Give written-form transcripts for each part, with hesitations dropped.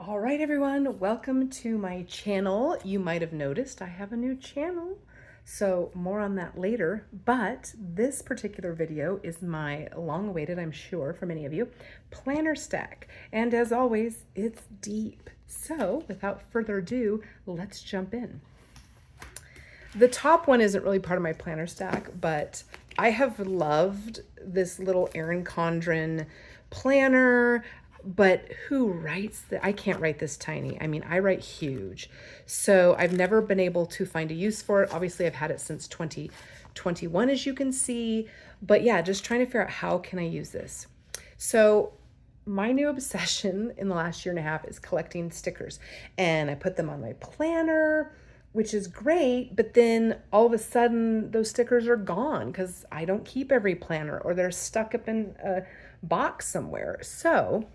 All right, everyone, welcome to my channel. You might have noticed I have a new channel, so more on that later. But this particular video is my long-awaited, I'm sure, for many of you, planner stack. And as always, it's deep. So without further ado, let's jump in. The top one isn't really part of my planner stack, but I have loved this little Erin Condren planner. But who writes that? I can't write this tiny. I mean, I write huge. So I've never been able to find a use for it. Obviously, I've had it since 2021, as you can see. But yeah, just trying to figure out how can I use this. So my new obsession in the last year and a half is collecting stickers. And I put them on my planner, which is great. But then all of a sudden, those stickers are gone because I don't keep every planner or they're stuck up in a box somewhere. So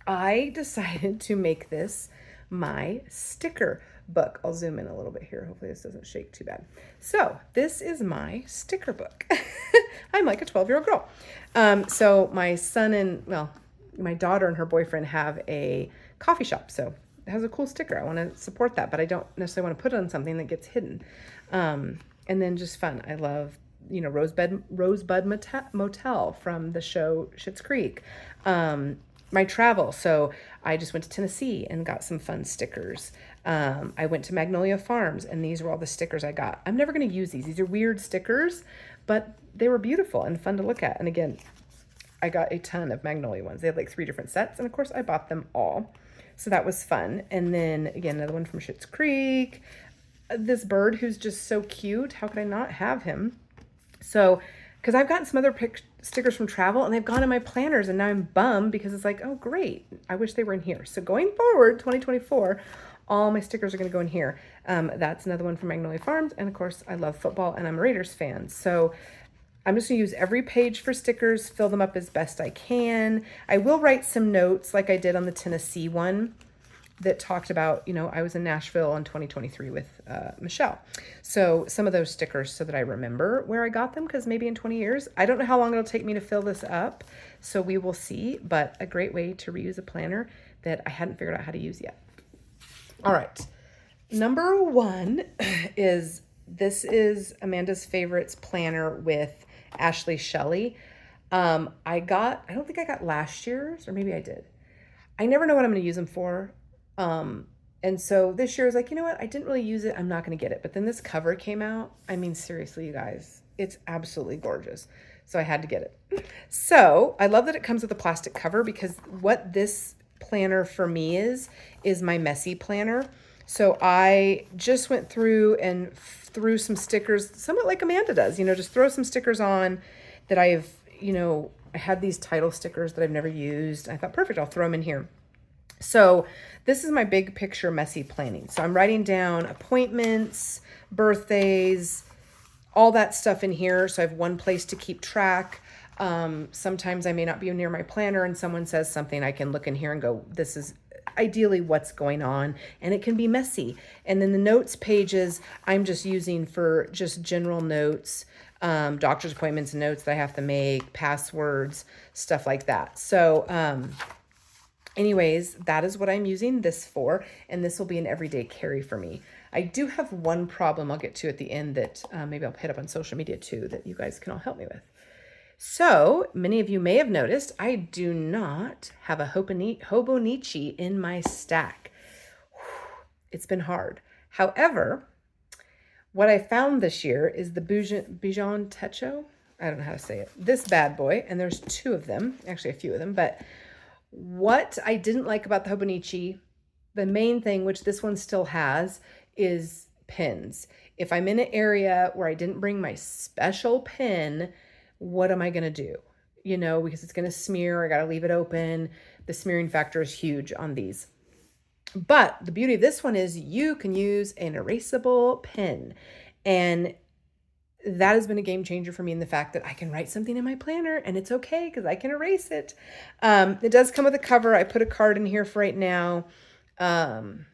I decided to make this my sticker book. I'll zoom in a little bit here. Hopefully this doesn't shake too bad. So this is my sticker book. I'm like a 12-year-old girl. So my son and, well, my daughter and her boyfriend have a coffee shop. So it has a cool sticker. I want to support that, but I don't necessarily want to put it on something that gets hidden. And then just fun. I love, you know, Rosebud Motel from the show Schitt's Creek. My travel. So I just went to Tennessee and got some fun stickers. I went to Magnolia Farms and these were all the stickers I got. I'm never going to use these. These are weird stickers, but they were beautiful and fun to look at. And again, I got a ton of Magnolia ones. They had like 3 different sets. And of course I bought them all. So that was fun. And then again, another one from Schitt's Creek. This bird who's just so cute. How could I not have him? So, because I've gotten some other stickers from travel and they've gone in my planners and now I'm bummed because it's like, oh, great. I wish they were in here. So going forward, 2024, all my stickers are going to go in here. That's another one from Magnolia Farms. And of course, I love football and I'm a Raiders fan. So I'm just going to use every page for stickers, fill them up as best I can. I will write some notes like I did on the Tennessee one that talked about, you know, I was in Nashville in 2023 with Michelle. So some of those stickers so that I remember where I got them, because maybe in 20 years, I don't know how long it'll take me to fill this up. So we will see, but a great way to reuse a planner that I hadn't figured out how to use yet. All right. Number 1 is, this is Amanda's Favorites planner with Ashley Shelly. I don't think I got last year's, or maybe I did. I never know what I'm going to use them for. And so this year I was like, you know what? I didn't really use it. I'm not going to get it. But then this cover came out. I mean, seriously, you guys, it's absolutely gorgeous. So I had to get it. So I love that it comes with a plastic cover, because what this planner for me is my messy planner. So I just went through and threw some stickers, somewhat like Amanda does, you know, just throw some stickers on that I've, you know, I had these title stickers that I've never used. I thought, perfect, I'll throw them in here. So this is my big picture messy planning. So I'm writing down appointments, birthdays, all that stuff in here. So I have one place to keep track. Sometimes I may not be near my planner and someone says something, I can look in here and go, this is ideally what's going on, and it can be messy. And then the notes pages, I'm just using for just general notes, doctor's appointments, notes that I have to make, passwords, stuff like that. So, anyways, that is what I'm using this for, and this will be an everyday carry for me. I do have one problem I'll get to at the end that maybe I'll hit up on social media too, that you guys can all help me with. So many of you may have noticed I do not have a Hobonichi in my stack. It's been hard. However, what I found this year is the Jibun Techo. I don't know how to say it. This bad boy, and there's 2 of them, actually a few of them, but what I didn't like about the Hobonichi, the main thing, which this one still has, is pins. If I'm in an area where I didn't bring my special pin, what am I going to do? You know, because it's going to smear, I got to leave it open. The smearing factor is huge on these. But the beauty of this one is you can use an erasable pen. And that has been a game changer for me in the fact that I can write something in my planner and it's okay because I can erase it. It does come with a cover. I put a card in here for right now. I'm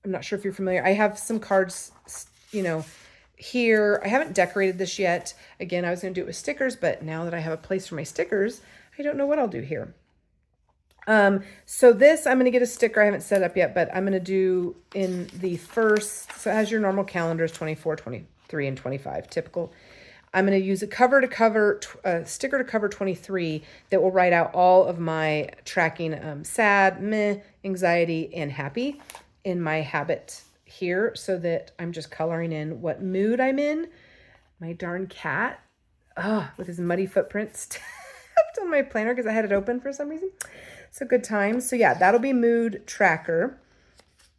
not sure if you're familiar. I have some cards, you know, here. I haven't decorated this yet. Again, I was going to do it with stickers, but now that I have a place for my stickers, I don't know what I'll do here. So this, I'm going to get a sticker. I haven't set up yet, but I'm going to do in the first, so as your normal calendars, 24, 23, and 25, typical. I'm going to use a sticker to cover 23 that will write out all of my tracking, sad, meh, anxiety, and happy in my habit here, so that I'm just coloring in what mood I'm in. My darn cat, with his muddy footprints tapped on my planner because I had it open for some reason. So good times. So yeah, that'll be mood tracker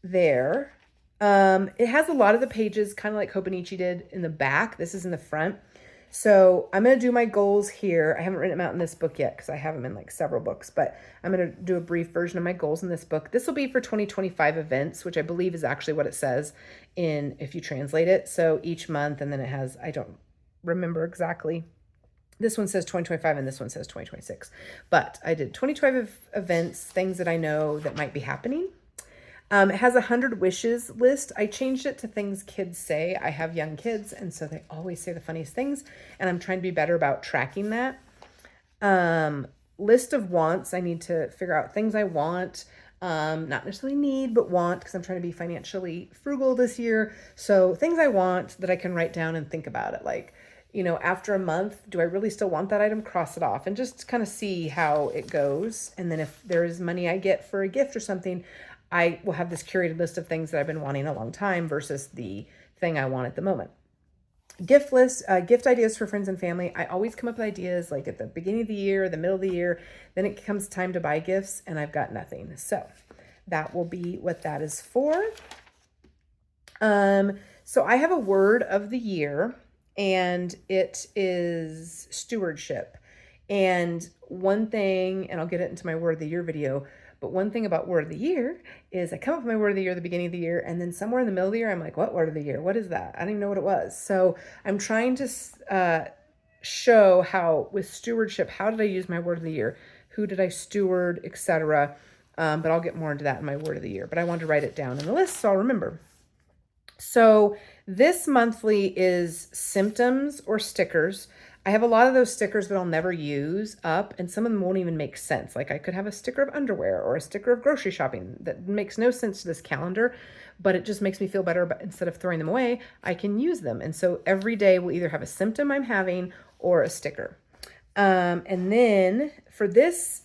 there. It has a lot of the pages, kind of like Hobonichi did, in the back. This is in the front. So I'm going to do my goals here. I haven't written them out in this book yet because I have them in like several books, but I'm going to do a brief version of my goals in this book. This will be for 2025 events, which I believe is actually what it says in, if you translate it. So each month, and then it has, I don't remember exactly. This one says 2025 and this one says 2026. But I did 2025 events, things that I know that might be happening. It has 100 wishes list. I changed it to things kids say. I have young kids, and so they always say the funniest things, and I'm trying to be better about tracking that. List of wants. I need to figure out things I want, not necessarily need, but want, because I'm trying to be financially frugal this year. So things I want that I can write down and think about it. Like, you know, after a month, do I really still want that item? Cross it off and just kind of see how it goes. And then if there is money I get for a gift or something, I will have this curated list of things that I've been wanting a long time versus the thing I want at the moment. Gift list, gift ideas for friends and family. I always come up with ideas like at the beginning of the year, the middle of the year, then it comes time to buy gifts and I've got nothing. So that will be what that is for. So I have a word of the year, and it is stewardship. And one thing, and I'll get it into my word of the year video, but one thing about word of the year is I come up with my word of the year at the beginning of the year, and then somewhere in the middle of the year, I'm like, what word of the year? What is that? I don't even know what it was. So I'm trying to show how with stewardship, how did I use my word of the year? Who did I steward, etc. But I'll get more into that in my word of the year. But I wanted to write it down in the list so I'll remember. So this monthly is symptoms or stickers. I have a lot of those stickers that I'll never use up, and some of them won't even make sense. Like I could have a sticker of underwear or a sticker of grocery shopping that makes no sense to this calendar, but it just makes me feel better. But instead of throwing them away, I can use them. And so every day will either have a symptom I'm having or a sticker. And then for this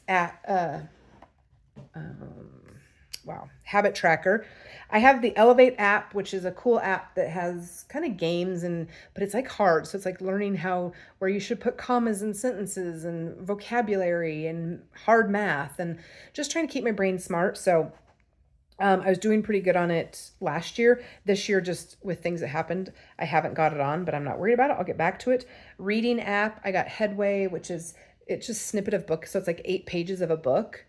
habit tracker, I have the Elevate app, which is a cool app that has kind of games, but it's like hard. So it's like learning where you should put commas in sentences and vocabulary and hard math, and just trying to keep my brain smart. So I was doing pretty good on it last year. This year, just with things that happened, I haven't got it on, but I'm not worried about it. I'll get back to it. Reading app, I got Headway, it's just snippet of book. So it's like 8 pages of a book,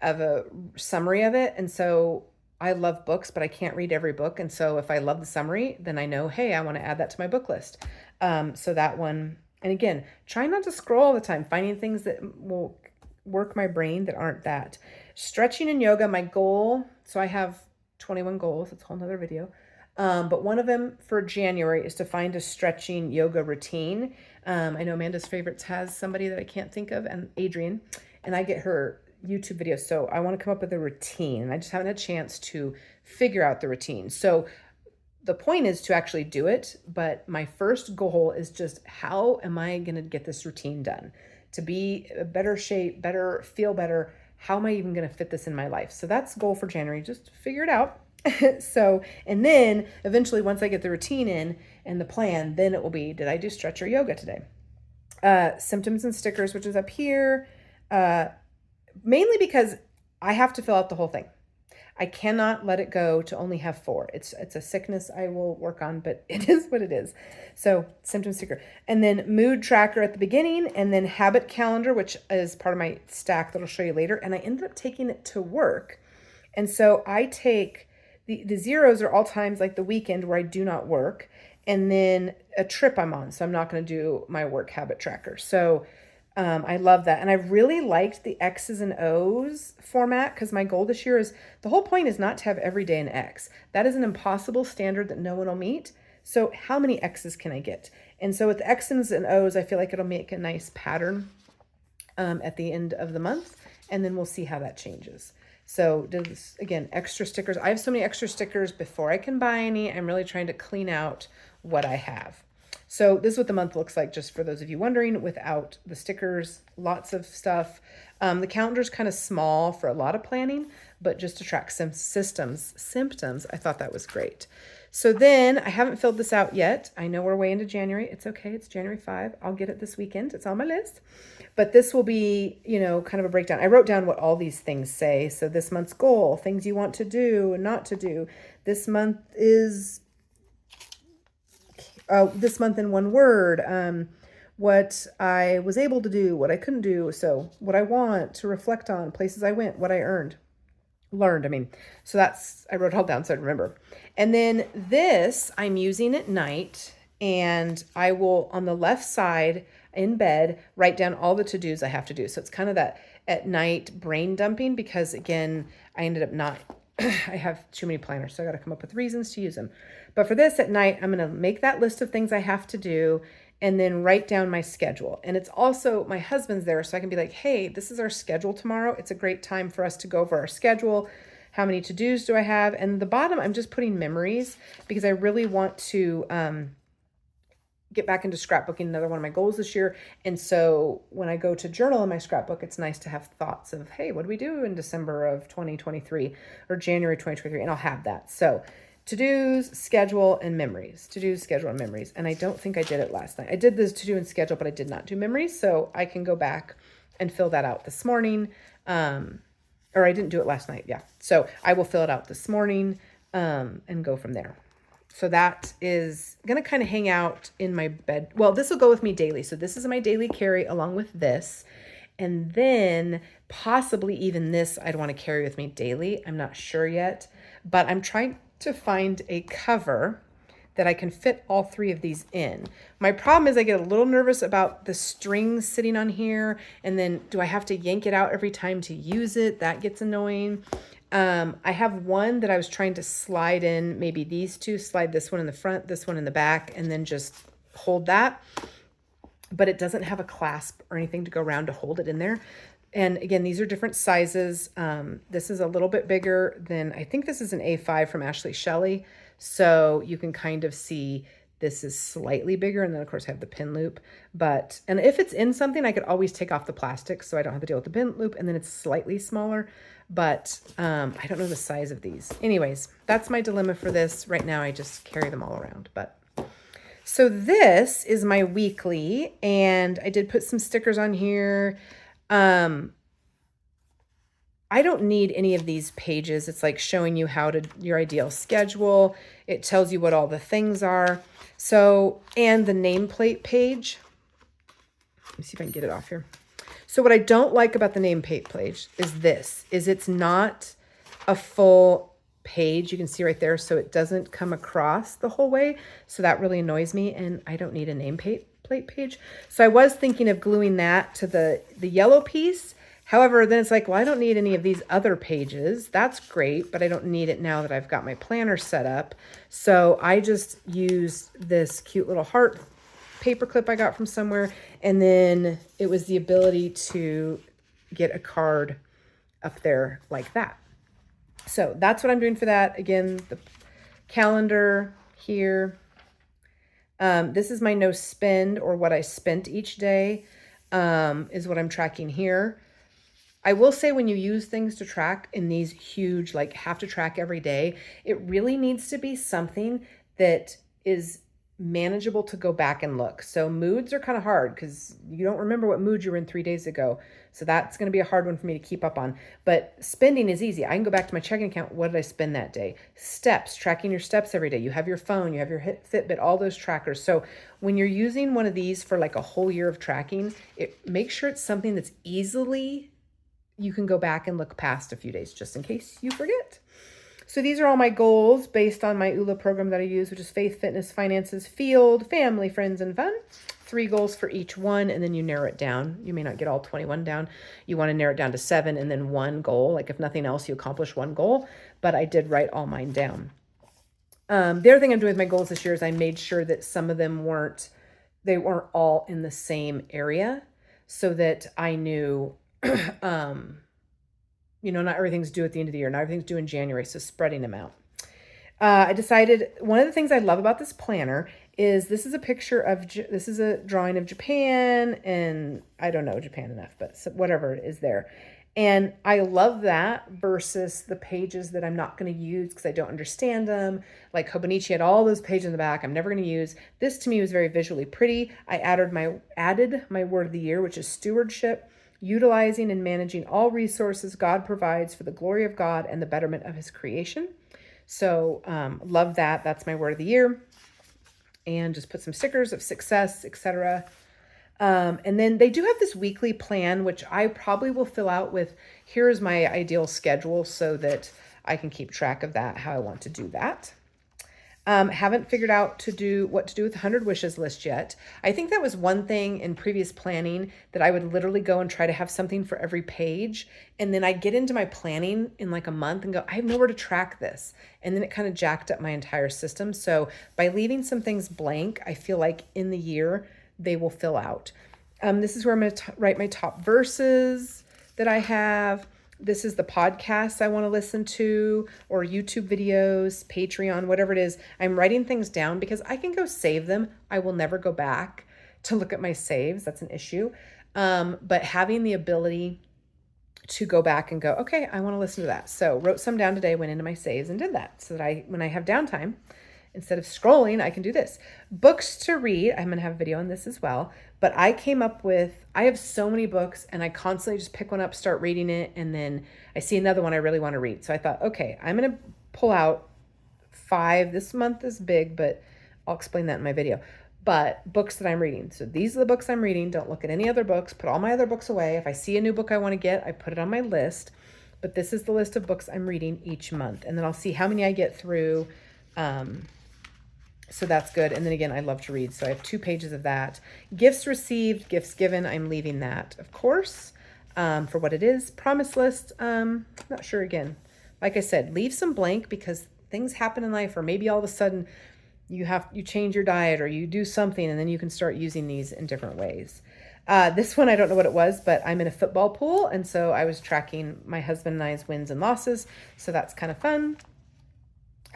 of a summary of it. And so I love books, but I can't read every book. And so if I love the summary, then I know, hey, I want to add that to my book list. So that one, and again, try not to scroll all the time, finding things that will work my brain that aren't that. Stretching and yoga, my goal. So I have 21 goals. That's a whole nother video. But one of them for January is to find a stretching yoga routine. I know Amanda's Favorites has somebody that I can't think of, and Adrian, and I get her YouTube videos. So I want to come up with a routine, and I just haven't had a chance to figure out the routine. So the point is to actually do it. But my first goal is just, how am I going to get this routine done to be a better shape, feel better? How am I even going to fit this in my life? So that's goal for January. Just figure it out. So, and then eventually once I get the routine in and the plan, then it will be, did I do stretch or yoga today? Symptoms and stickers, which is up here. Mainly because I have to fill out the whole thing. I cannot let it go to only have 4. It's a sickness I will work on, but it is what it is. So symptom sticker, and then mood tracker at the beginning, and then habit calendar, which is part of my stack that I'll show you later. And I ended up taking it to work. And so I take the zeros are all times like the weekend where I do not work, and then a trip I'm on. So I'm not going to do my work habit tracker. So I love that. And I really liked the X's and O's format, because my goal this year is, the whole point is not to have every day an X. That is an impossible standard that no one will meet. So how many X's can I get? And so with the X's and O's, I feel like it'll make a nice pattern at the end of the month. and then we'll see how that changes. So again, extra stickers. I have so many extra stickers before I can buy any. I'm really trying to clean out what I have. So this is what the month looks like, just for those of you wondering, without the stickers, lots of stuff. The calendar's kind of small for a lot of planning, but just to track some symptoms, I thought that was great. So then I haven't filled this out yet. I know we're way into January. It's okay. It's January 5. I'll get it this weekend. It's on my list. But this will be, kind of a breakdown. I wrote down what all these things say. So this month's goal, things you want to do and not to do. This month is, this month in one word, what I was able to do, what I couldn't do. So what I want to reflect on, places I went, what I learned. So I wrote it all down so I remember. And then this I'm using at night, and I will, on the left side in bed, write down all the to-dos I have to do. So it's kind of that at night brain dumping, because again, I ended up not, I have too many planners, so I got to come up with reasons to use them. But for this at night, I'm going to make that list of things I have to do and then write down my schedule. And it's also, my husband's there, so I can be like, hey, this is our schedule tomorrow. It's a great time for us to go over our schedule. How many to-dos do I have? And the bottom, I'm just putting memories, because I really want to get back into scrapbooking, another one of my goals this year. And so when I go to journal in my scrapbook, it's nice to have thoughts of, hey, what do we do in December of 2023 or January 2023? And I'll have that. So to-dos, schedule, and memories. To-dos, schedule, and memories. And I don't think I did it last night. I did this to-do and schedule, but I did not do memories. So I can go back and fill that out this morning. Or I didn't do it last night. Yeah. So I will fill it out this morning and go from there. So that is going to kind of hang out in my bed. Well, this will go with me daily. So this is my daily carry along with this. And then possibly even this I'd want to carry with me daily. I'm not sure yet, but I'm trying to find a cover that I can fit all three of these in. My problem is I get a little nervous about the strings sitting on here, and then do I have to yank it out every time to use it? That gets annoying. I have one that I was trying to slide in, maybe these two, slide this one in the front, this one in the back, and then just hold that. But it doesn't have a clasp or anything to go around to hold it in there. And again, these are different sizes. This is a little bit bigger than, I think this is an A5 from Shelly. So you can kind of see this is slightly bigger. And then of course I have the pin loop, and if it's in something, I could always take off the plastic so I don't have to deal with the pin loop, and then it's slightly smaller, but I don't know the size of these. Anyways, that's my dilemma for this. Right now, I just carry them all around, so this is my weekly, and I did put some stickers on here. I don't need any of these pages. It's like showing you your ideal schedule. It tells you what all the things are. So, and the nameplate page. Let me see if I can get it off here. So what I don't like about the nameplate page is it's not a full page. You can see right there. So it doesn't come across the whole way. So that really annoys me, and I don't need a nameplate page. So I was thinking of gluing that to the yellow piece. However, then it's like, well, I don't need any of these other pages. That's great, but I don't need it now that I've got my planner set up. So I just use this cute little heart paper clip I got from somewhere. And then it was the ability to get a card up there like that. So that's what I'm doing for that. Again, the calendar here. This is my no spend, or what I spent each day, is what I'm tracking here. I will say, when you use things to track in these huge, like have to track every day, it really needs to be something that is manageable to go back and look. So moods are kind of hard because you don't remember what mood you were in 3 days ago. So that's going to be a hard one for me to keep up on. But spending is easy. I can go back to my checking account. What did I spend that day? Steps, tracking your steps every day. You have your phone, you have your Fitbit, all those trackers. So when you're using one of these for like a whole year of tracking, make sure it's something that's you can go back and look past a few days, just in case you forget. So these are all my goals based on my ULA program that I use, which is faith, fitness, finances, field, family, friends, and fun. 3 goals for each one, and then you narrow it down. You may not get all 21 down. You want to narrow it down to 7, and then 1 goal. Like if nothing else, you accomplish 1 goal. But I did write all mine down. The other thing I'm doing with my goals this year is I made sure that some of them weren't all in the same area, so that I knew not everything's due at the end of the year. Not everything's due in January. So spreading them out. I decided one of the things I love about this planner is this is a drawing of Japan, and I don't know Japan enough, but whatever is there. And I love that versus the pages that I'm not going to use because I don't understand them. Like Hobonichi had all those pages in the back I'm never going to use. This to me was very visually pretty. I added my word of the year, which is stewardship, utilizing and managing all resources God provides for the glory of God and the betterment of his creation. So love that. That's my word of the year. And just put some stickers of success, etc. And then they do have this weekly plan, which I probably will fill out with, here's my ideal schedule so that I can keep track of that, how I want to do that. Haven't figured out what to do with the 100 wishes list yet. I think that was one thing in previous planning that I would literally go and try to have something for every page. And then I get into my planning in like a month and go, I have nowhere to track this. And then it kind of jacked up my entire system. So by leaving some things blank, I feel like in the year they will fill out. This is where I'm going to write my top verses that I have. This is the podcasts I want to listen to, or YouTube videos, Patreon, whatever it is. I'm writing things down because I can go save them. I will never go back to look at my saves. That's an issue. But having the ability to go back and go, okay, I want to listen to that. So wrote some down today, went into my saves and did that so that when I have downtime, instead of scrolling, I can do this. Books to read. I'm going to have a video on this as well. But I have so many books and I constantly just pick one up, start reading it. And then I see another one I really want to read. So I thought, okay, I'm going to pull out 5. This month is big, but I'll explain that in my video. But books that I'm reading. So these are the books I'm reading. Don't look at any other books. Put all my other books away. If I see a new book I want to get, I put it on my list. But this is the list of books I'm reading each month. And then I'll see how many I get through. So that's good. And then again, I love to read. So I have 2 pages of that. Gifts received, gifts given. I'm leaving that, of course, for what it is. Promise list. Not sure again. Like I said, leave some blank because things happen in life, or maybe all of a sudden you change your diet or you do something and then you can start using these in different ways. This one, I don't know what it was, but I'm in a football pool. And so I was tracking my husband and I's wins and losses. So that's kind of fun.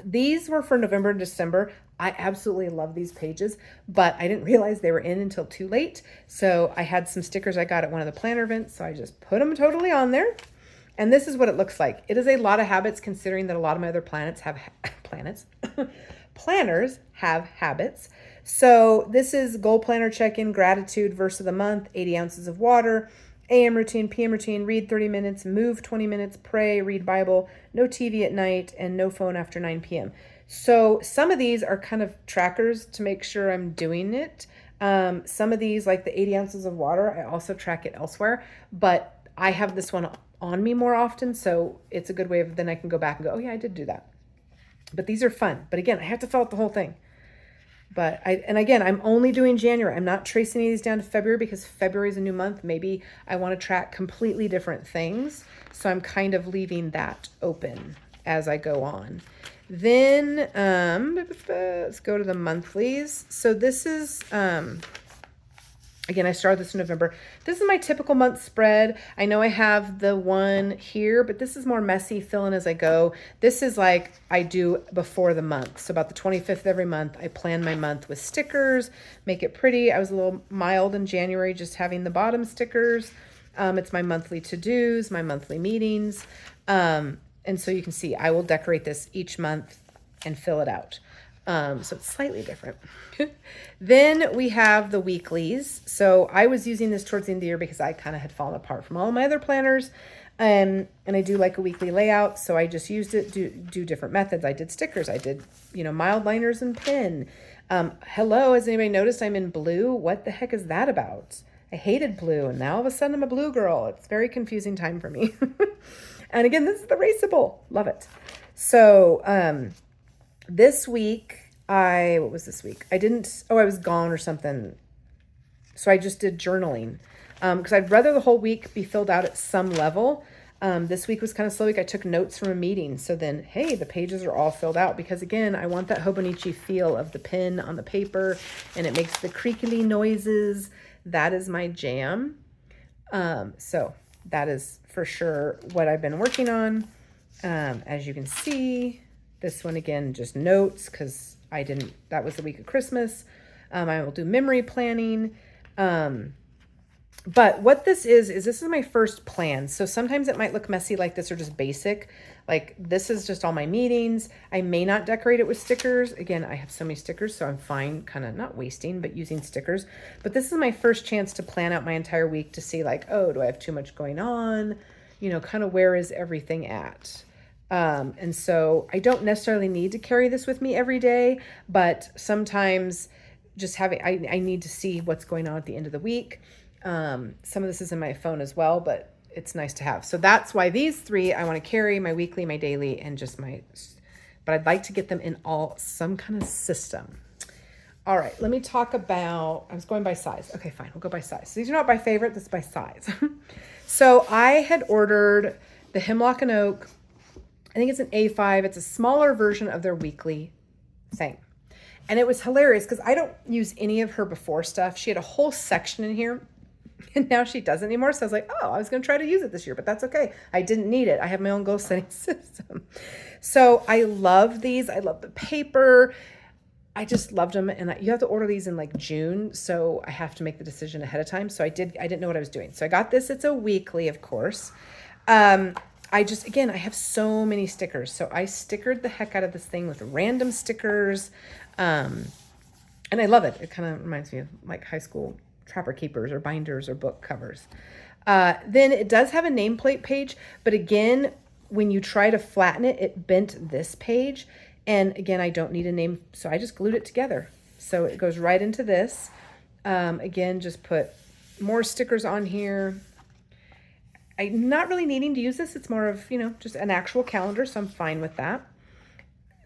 These were for November and December. I absolutely love these pages, but I didn't realize they were in until too late. So I had some stickers I got at one of the planner events. So I just put them totally on there. And this is what it looks like. It is a lot of habits considering that a lot of my other planners have habits. So this is goal planner check-in, gratitude, verse of the month, 80 ounces of water, AM routine, PM routine, read 30 minutes, move 20 minutes, pray, read Bible, no TV at night, and no phone after 9 p.m. So some of these are kind of trackers to make sure I'm doing it. Some of these, like the 80 ounces of water, I also track it elsewhere, but I have this one on me more often. So it's a good way of, then I can go back and go, oh yeah, I did do that. But these are fun. But again, I have to fill out the whole thing. And again, I'm only doing January. I'm not tracing any of these down to February because February is a new month. Maybe I want to track completely different things. So I'm kind of leaving that open as I go on. Then let's go to the monthlies. So this is, again, I started this in November. This is my typical month spread. I know I have the one here, but this is more messy, fill in as I go. This is like I do before the month. So about the 25th of every month, I plan my month with stickers, make it pretty. I was a little mild in January, just having the bottom stickers. It's my monthly to-dos, my monthly meetings. And so you can see I will decorate this each month and fill it out. So it's slightly different. Then we have the weeklies. So I was using this towards the end of the year because I kind of had fallen apart from all my other planners. And I do like a weekly layout. So I just used it to do different methods. I did stickers. I did, mild liners and pen. Hello, has anybody noticed I'm in blue? What the heck is that about? I hated blue and now all of a sudden I'm a blue girl. It's a very confusing time for me. And again, this is the Raceable. Love it. So, this week, what was this week? I was gone or something. So I just did journaling because I'd rather the whole week be filled out at some level. This week was kind of slow week. I took notes from a meeting. So then, hey, the pages are all filled out because again, I want that Hobonichi feel of the pen on the paper and it makes the creakly noises. That is my jam. So that is for sure what I've been working on. As you can see, this one again, just notes, because that was the week of Christmas. I will do memory planning. But what this is this is my first plan. So sometimes it might look messy like this or just basic. Like this is just all my meetings. I may not decorate it with stickers. Again, I have so many stickers, so I'm fine kind of not wasting, but using stickers. But this is my first chance to plan out my entire week to see like, oh, do I have too much going on? You know, kind of where is everything at? And so I don't necessarily need to carry this with me every day, but sometimes just I need to see what's going on at the end of the week. Some of this is in my phone as well, but it's nice to have. So that's why these three I want to carry: my weekly, my daily, and just but I'd like to get them in some kind of system. All right, let me talk about, I was going by size. Okay, fine, we'll go by size. So these are not by favorite, this is by size. So I had ordered the Hemlock and Oak. I think it's an A5. It's a smaller version of their weekly thing. And it was hilarious because I don't use any of her before stuff. She had a whole section in here. And now she doesn't anymore. So I was like, oh, I was going to try to use it this year, but that's okay. I didn't need it. I have my own goal setting system. So I love these. I love the paper. I just loved them. And you have to order these in like June. So I have to make the decision ahead of time. So I didn't know what I was doing. So I got this. It's a weekly, of course. Again, I have so many stickers. So I stickered the heck out of this thing with random stickers. And I love it. It kind of reminds me of like high school Trapper Keepers or binders or book covers. Then it does have a nameplate page, but again, when you try to flatten it, it bent this page. And again, I don't need a name, so I just glued it together. So it goes right into this. Again, just put more stickers on here. I'm not really needing to use this. It's more of, just an actual calendar, so I'm fine with that.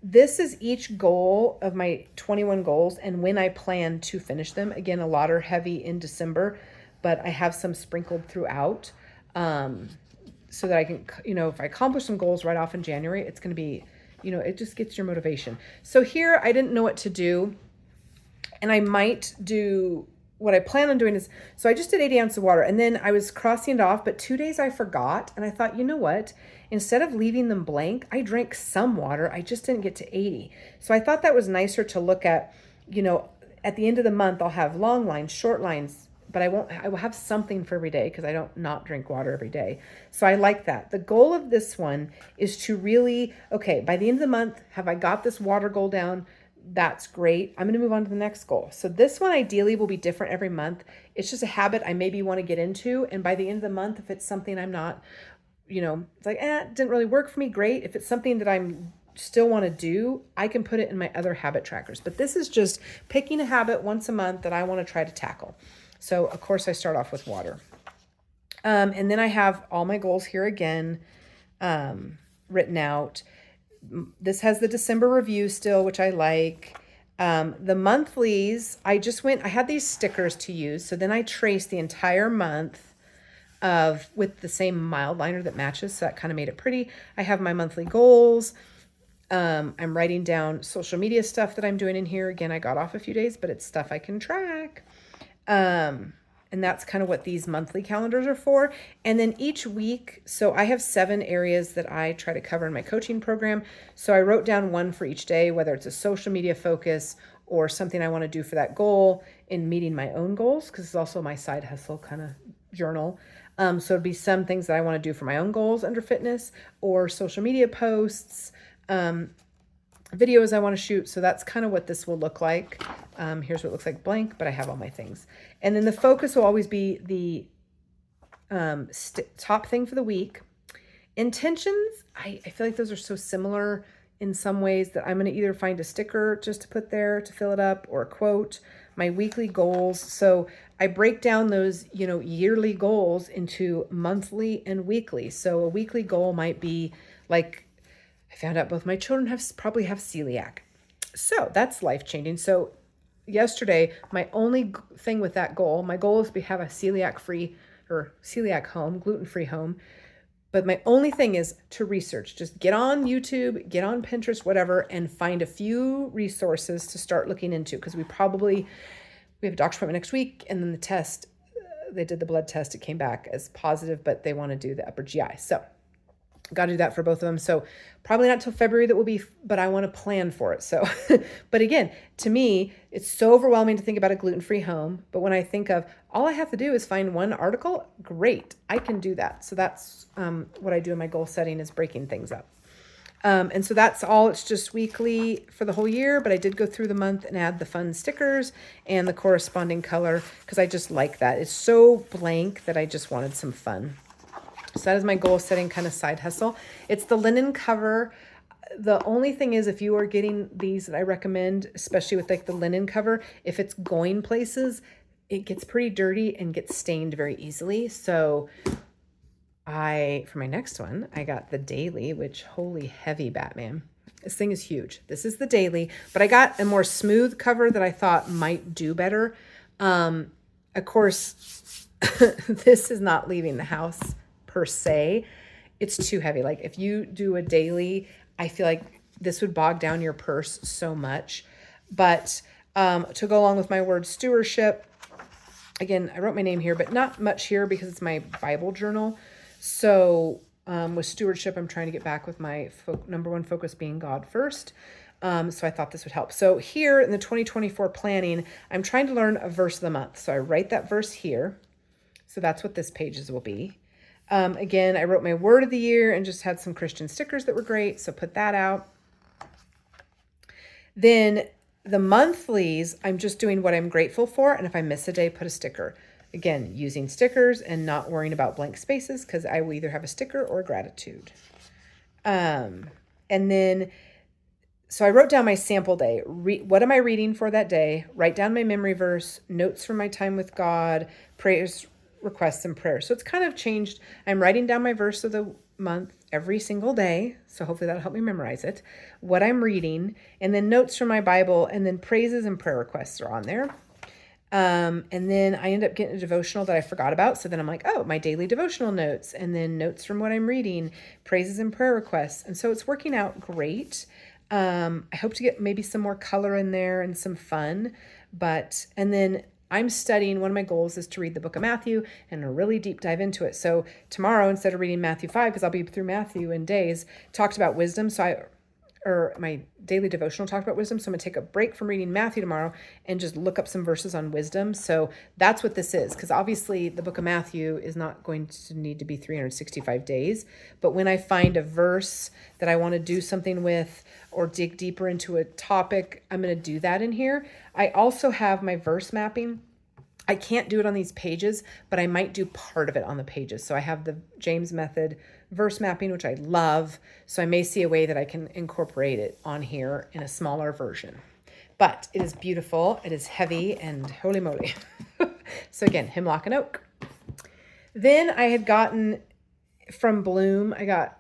This is each goal of my 21 goals and when I plan to finish them. Again, a lot are heavy in December, but I have some sprinkled throughout so that I can, if I accomplish some goals right off in January, it's going to be, it just gets your motivation. So here I didn't know what to do, and I might do what I plan on doing is, so I just did 80 ounces of water, and then I was crossing it off, but 2 days I forgot, and I thought, you know what? Instead of leaving them blank, I drank some water. I just didn't get to 80. So I thought that was nicer to look at, at the end of the month, I'll have long lines, short lines, but I will have something for every day because I don't not drink water every day. So I like that. The goal of this one is to really, okay, by the end of the month, have I got this water goal down? That's great. I'm going to move on to the next goal. So this one ideally will be different every month. It's just a habit I maybe want to get into. And by the end of the month, if it's something I'm not, it's like, it didn't really work for me, great. If it's something that I'm still want to do, I can put it in my other habit trackers. But this is just picking a habit once a month that I want to try to tackle. So of course I start off with water. And then I have all my goals here again, written out. This has the December review still, which I like. The monthlies, I had these stickers to use. So then I traced the entire month with the same mild liner that matches. So that kind of made it pretty. I have my monthly goals. I'm writing down social media stuff that I'm doing in here. Again, I got off a few days, but it's stuff I can track. And that's kind of what these monthly calendars are for. And then each week, so I have 7 areas that I try to cover in my coaching program. So I wrote down one for each day, whether it's a social media focus or something I want to do for that goal in meeting my own goals, because it's also my side hustle kind of journal. So it'd be some things that I want to do for my own goals under fitness, or social media posts, videos I want to shoot. So that's kind of what this will look like. Here's what it looks like blank, but I have all my things. And then the focus will always be the top thing for the week. Intentions, I feel like those are so similar in some ways that I'm going to either find a sticker just to put there to fill it up, or a quote. My weekly goals. So I break down those, yearly goals into monthly and weekly. So a weekly goal might be like, I found out both my children probably have celiac. So that's life-changing. So yesterday, my only thing with that goal, my goal is to have a celiac-free or celiac home, gluten-free home. But my only thing is to research. Just get on YouTube, get on Pinterest, whatever, and find a few resources to start looking into, because we have a doctor's appointment next week, and then the test they did the blood test. It came back as positive, but they want to do the upper GI. So got to do that for both of them. So probably not till February that will be, but I want to plan for it. So, but again, to me, it's so overwhelming to think about a gluten-free home. But when I think of all I have to do is find one article, great, I can do that. So that's what I do in my goal setting, is breaking things up. And so that's all. It's just weekly for the whole year, but I did go through the month and add the fun stickers and the corresponding color because I just like that. It's so blank that I just wanted some fun. So that is my goal setting kind of side hustle. It's the linen cover. The only thing is, if you are getting these that I recommend, especially with like the linen cover, if it's going places, it gets pretty dirty and gets stained very easily. So for my next one, I got the daily, which holy heavy Batman. This thing is huge. This is the daily, but I got a more smooth cover that I thought might do better. Of course, this is not leaving the house per se. It's too heavy. Like if you do a daily, I feel like this would bog down your purse so much. But to go along with my word stewardship, again, I wrote my name here, but not much here because it's my Bible journal. So with stewardship, I'm trying to get back with my number one focus being God first. So I thought this would help. So here in the 2024 planning, I'm trying to learn a verse of the month. So I write that verse here. So that's what this pages will be. Again, I wrote my word of the year and just had some Christian stickers that were great. So put that out. Then the monthlies, I'm just doing what I'm grateful for. And if I miss a day, put a sticker. Again, using stickers and not worrying about blank spaces because I will either have a sticker or gratitude. And then, so I wrote down my sample day. What am I reading for that day? Write down my memory verse, notes from my time with God, prayers, requests, and prayers. So it's kind of changed. I'm writing down my verse of the month every single day. So hopefully that'll help me memorize it. What I'm reading, and then notes from my Bible, and then praises and prayer requests are on there. And then I end up getting a devotional that I forgot about. So then I'm like, oh, my daily devotional notes, and then notes from what I'm reading, praises and prayer requests. And so it's working out great. I hope to get maybe some more color in there and some fun, and then I'm studying. One of my goals is to read the book of Matthew and really deep dive into it. So tomorrow, instead of reading Matthew 5, because I'll be through Matthew in days, talked about wisdom. Or my daily devotional talked about wisdom. So I'm going to take a break from reading Matthew tomorrow and just look up some verses on wisdom. So that's what this is. Because obviously the book of Matthew is not going to need to be 365 days. But when I find a verse that I want to do something with or dig deeper into a topic, I'm going to do that in here. I also have my verse mapping. I can't do it on these pages, but I might do part of it on the pages. So I have the James Method verse mapping, which I love. So I may see a way that I can incorporate it on here in a smaller version. But it is beautiful. It is heavy and holy moly. So again, hemlock and oak. Then I had gotten from Bloom, I got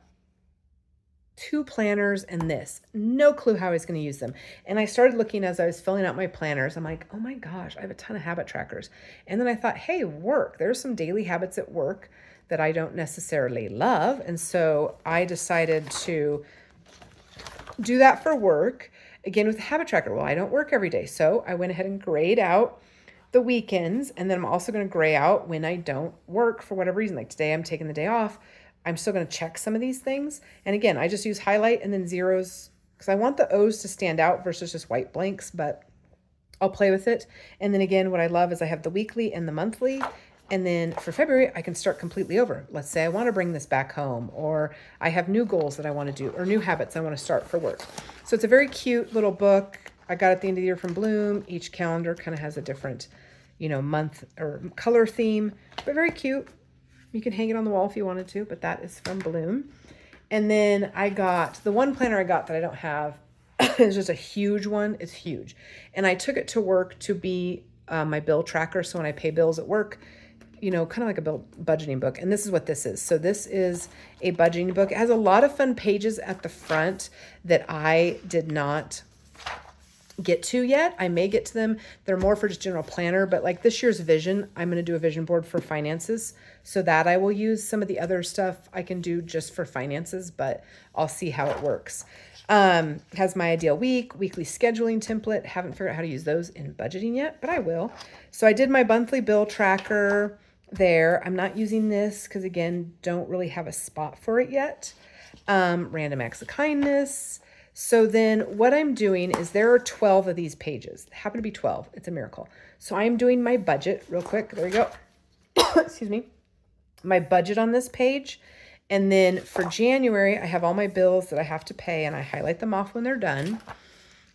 2 planners and this. No clue how I was going to use them. And I started looking as I was filling out my planners. I'm like, oh my gosh, I have a ton of habit trackers. And then I thought, hey, work. There's some daily habits at work that I don't necessarily love. And so I decided to do that for work. Again, with the habit tracker. Well, I don't work every day. So I went ahead and grayed out the weekends. And then I'm also going to gray out when I don't work for whatever reason. Like today, I'm taking the day off. I'm still going to check some of these things. And again, I just use highlight and then zeros because I want the O's to stand out versus just white blanks, but I'll play with it. And then again, what I love is I have the weekly and the monthly. And then for February, I can start completely over. Let's say I want to bring this back home, or I have new goals that I want to do, or new habits I want to start for work. So it's a very cute little book. I got it at the end of the year from Bloom. Each calendar kind of has a different, month or color theme, but very cute. You can hang it on the wall if you wanted to, but that is from Bloom. And then I got the one planner I got that I don't have. It's just a huge one. It's huge. And I took it to work to be my bill tracker. So when I pay bills at work, kind of like a bill budgeting book. And this is what this is. So this is a budgeting book. It has a lot of fun pages at the front that I did not get to yet. I may get to them. They're more for just general planner, but like this year's vision, I'm going to do a vision board for finances so that I will use some of the other stuff I can do just for finances, but I'll see how it works. Has my ideal week, weekly scheduling template. Haven't figured out how to use those in budgeting yet, but I will. So I did my monthly bill tracker. there. I'm not using this because, again, don't really have a spot for it yet. Random acts of kindness. So then what I'm doing is there are 12 of these pages. They happen to be 12. It's a miracle. So I'm doing my budget real quick. There you go. Excuse me. My budget on this page. And then for January, I have all my bills that I have to pay, and I highlight them off when they're done.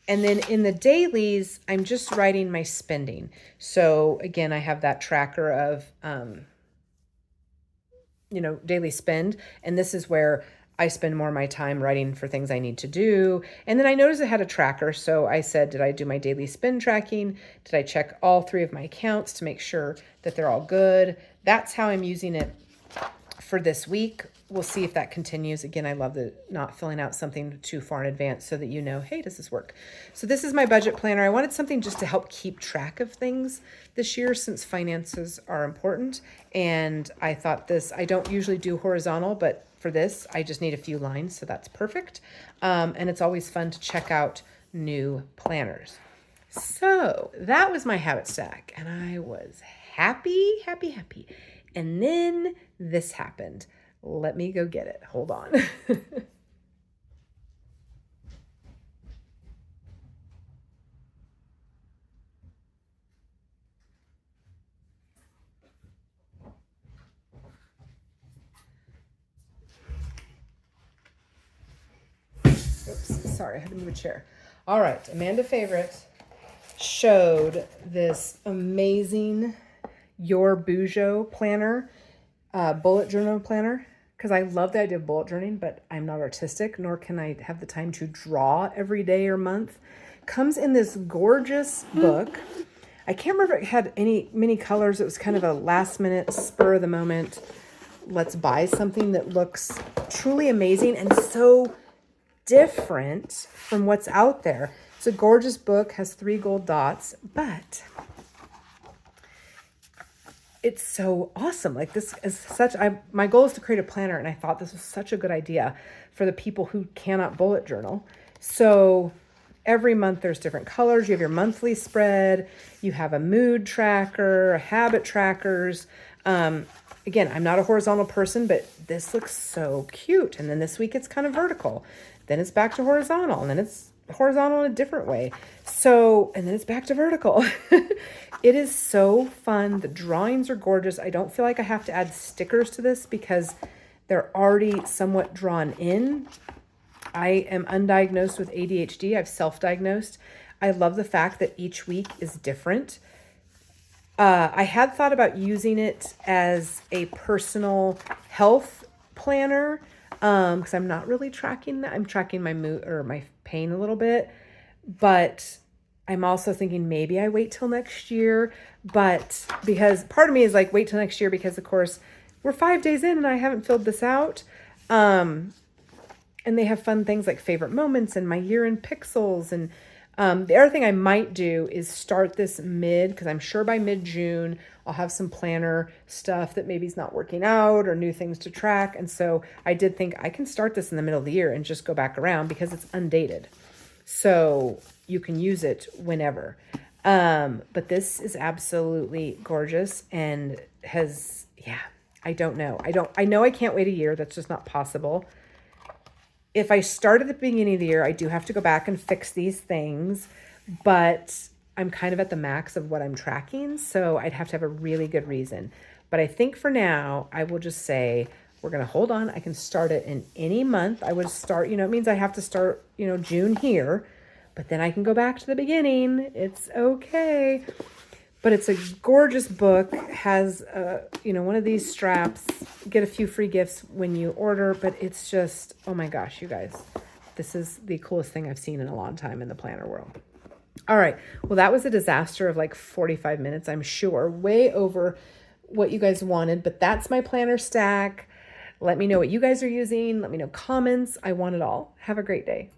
And then in the dailies, I'm just writing my spending. So again, I have that tracker of, daily spend. And this is where I spend more of my time writing for things I need to do. And then I noticed I had a tracker. So I said, did I do my daily spend tracking? Did I check all 3 of my accounts to make sure that they're all good? That's how I'm using it for this week. We'll see if that continues. Again, I love the not filling out something too far in advance so that you know, hey, does this work? So this is my budget planner. I wanted something just to help keep track of things this year since finances are important. And I thought this, I don't usually do horizontal, but for this, I just need a few lines. So that's perfect. And it's always fun to check out new planners. So that was my habit stack. And I was happy, happy, happy. And then this happened. Let me go get it. Hold on. Oops, sorry, I had to move a chair. All right, Amanda Favorite showed this amazing Your Bujo planner, bullet journal planner, because I love the idea of bullet journaling, but I'm not artistic, nor can I have the time to draw every day or month. Comes in this gorgeous book. I can't remember if it had many colors. It was kind of a last minute, spur of the moment, let's buy something that looks truly amazing and so different from what's out there. It's a gorgeous book, has 3 gold dots, but it's so awesome. Like, this is my goal is to create a planner, and I thought this was such a good idea for the people who cannot bullet journal. So every month there's different colors. You have your monthly spread, you have a mood tracker, habit trackers. Again, I'm not a horizontal person, but this looks so cute. And then this week it's kind of vertical. Then it's back to horizontal, and then it's horizontal in a different way. So, and then it's back to vertical. It is so fun. The drawings are gorgeous. I don't feel like I have to add stickers to this because they're already somewhat drawn in. I am undiagnosed with ADHD. I've self-diagnosed. I love the fact that each week is different. I had thought about using it as a personal health planner because I'm not really tracking that. I'm tracking my mood or my pain a little bit, but I'm also thinking maybe I wait till next year. But because part of me is like, wait till next year because, of course, we're 5 days in and I haven't filled this out. And they have fun things like favorite moments and my year in pixels. And the other thing I might do is start this because I'm sure by mid-June, I'll have some planner stuff that maybe is not working out or new things to track. And so I did think I can start this in the middle of the year and just go back around because it's undated. So you can use it whenever. But this is absolutely gorgeous and I don't know. I know I can't wait a year. That's just not possible. If I start at the beginning of the year, I do have to go back and fix these things, but I'm kind of at the max of what I'm tracking. So I'd have to have a really good reason. But I think for now, I will just say, we're going to hold on. I can start it in any month. I would start, it means I have to start, June here, but then I can go back to the beginning. It's okay. But it's a gorgeous book, has, one of these straps, get a few free gifts when you order, but it's just, oh my gosh, you guys, this is the coolest thing I've seen in a long time in the planner world. All right, well, that was a disaster of like 45 minutes, I'm sure, way over what you guys wanted, but that's my planner stack. Let me know what you guys are using. Let me know comments. I want it all. Have a great day.